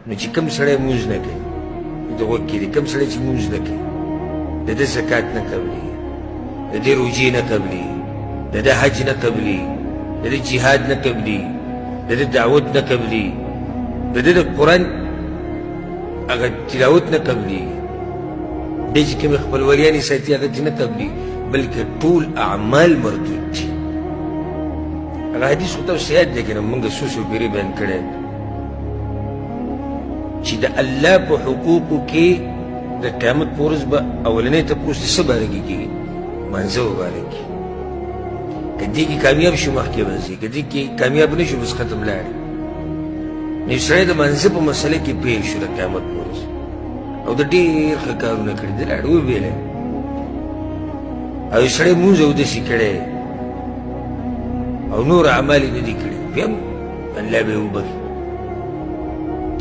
نو چې کوم سړی مونځ نه کوي د غوږ کې دی کوم سړی چې مونځ نه کوي د ده زکات نه قبلي د دې روجې نه قبلي د ده حج نه قبلي د ده جهاد نه قبلي د ده دعوت نه قبلي د ده د قرآن هغه تلاوت نه قبلي دی چې کومې خپلولیانې ساتي هغه ترې نه قبلي بلکې ټول اعمال مردود دي هغه حدیث خو تاسو یاد دی که نه مونږ څو څو پیرې بیان کړی چې د الله په حقوقو کې د قیامت په ورځ به اولنی تپوس د څه باره کې کېږي مانځه باره کې که دې کې کامیاب شو مخکې به ځي که دې کې کامیاب نه شو بس ختم لاړ نو سړی د مانځه په مسله کې پیل شو د قیامت په ورځ او د ډېر ښه کارونه کړي دی لاړ وبېلی او سړی مونځ اودسې کړی او نور اعمال یې نه دي کړي بیا هم الله به یې وبخي